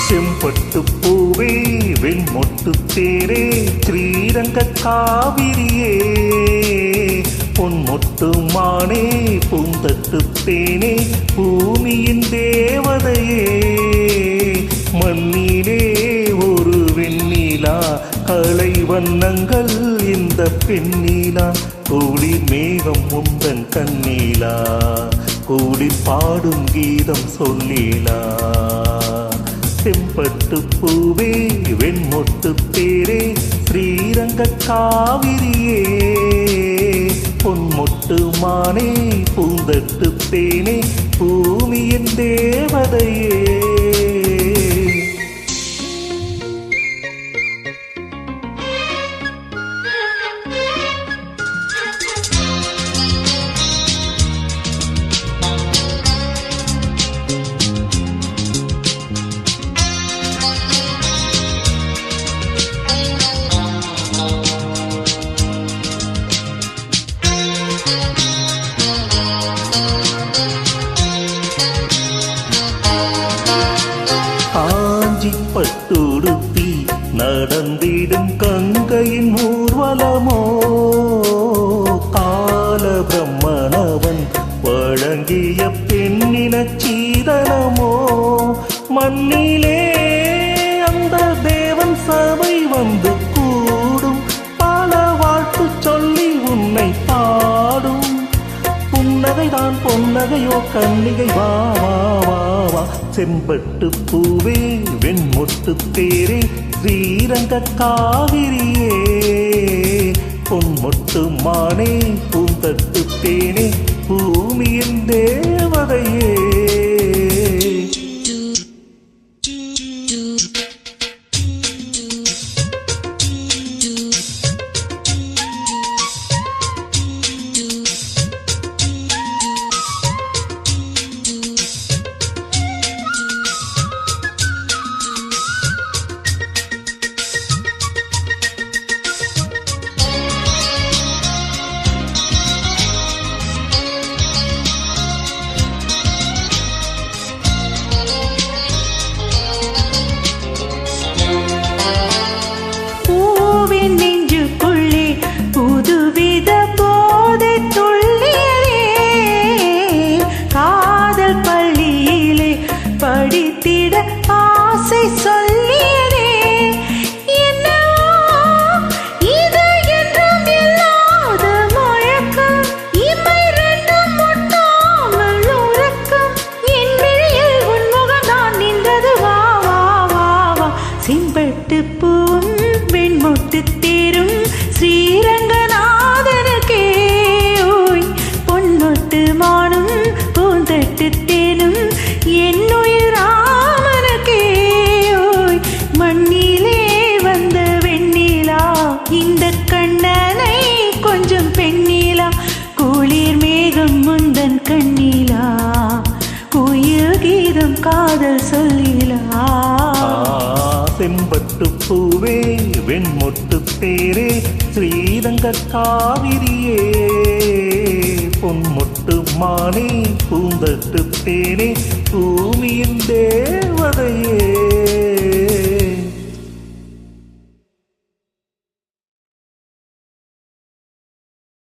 செம்பட்டு பூவே வெண்மொட்டு தேரே ஸ்ரீரங்க காவிரியே பொன்மொட்டு மானே பூந்தட்டு தேனே பூமியின் தேவதையே மண்ணிலே ஒரு வெண்ணிலா கலை வண்ணங்கள் இந்த பெண்ணிலா கூடி மேகம் முந்தன் கண்ணீலா கூடி பாடும் கீதம் சொல்லீலா செம்பட்டு பூவே வெண்மொட்டு தேரே ஸ்ரீரங்க காவிரியே பொன்மொட்டு மானே பூந்தட்டு தேனே பூமியின் தேவதையே பட்டுடுத்தி நடந்திடும் கங்கையின் ஊர்வலமோ கால பிரம்மணவன் வழங்கிய பெண்ணின சீதனமோ மண்ணிலே அந்த தேவன் சபை வந்து கூடும் பல வாழ்த்து சொல்லி உன்னை பாடும் புன்னகைதான் பொன்னகையோ கண்ணிகை வா வா வா வா செம்பட்டு பூவே வெண்மொட்டு தேரே ஸ்ரீரங்க காவிரியே பொன்மொட்டு மானே பூந்தட்டு தேனே பூமியின் தேவதையே படித்திட ஆசை சொல்லியதே என்ன இது என்றும் இல்லாத முழக்கம் இமை ரெண்டும் முட்டாமல் உறக்கம் என் விழியில் உன்முகம் தான் நின்றது வா வா வா வா செம்பட்டு பூவும் வெண்மொட்டு தேரும் ஸ்ரீரங்கநாதனுக்கே ஓய் பொன்மொட்டு மானும் பூந்தட்டு தேனும் என்னுயிர் ராமனுக்கே ஓய் மண்ணிலே வந்த வெண்ணிலா இந்த கண்ணனை கொஞ்சம் பெண்ணிலா குளிர் மேகம் முந்தன் கண்ணிலா குயில் கீதம் காதல் சொல்லிலா செம்பட்டு பூவே வெண்மொட்டு தேரே ஸ்ரீரங்க காவிரியே பொன்மொட்டு மானே பூந்தட்டு தேனே பூமியின் தேவதையே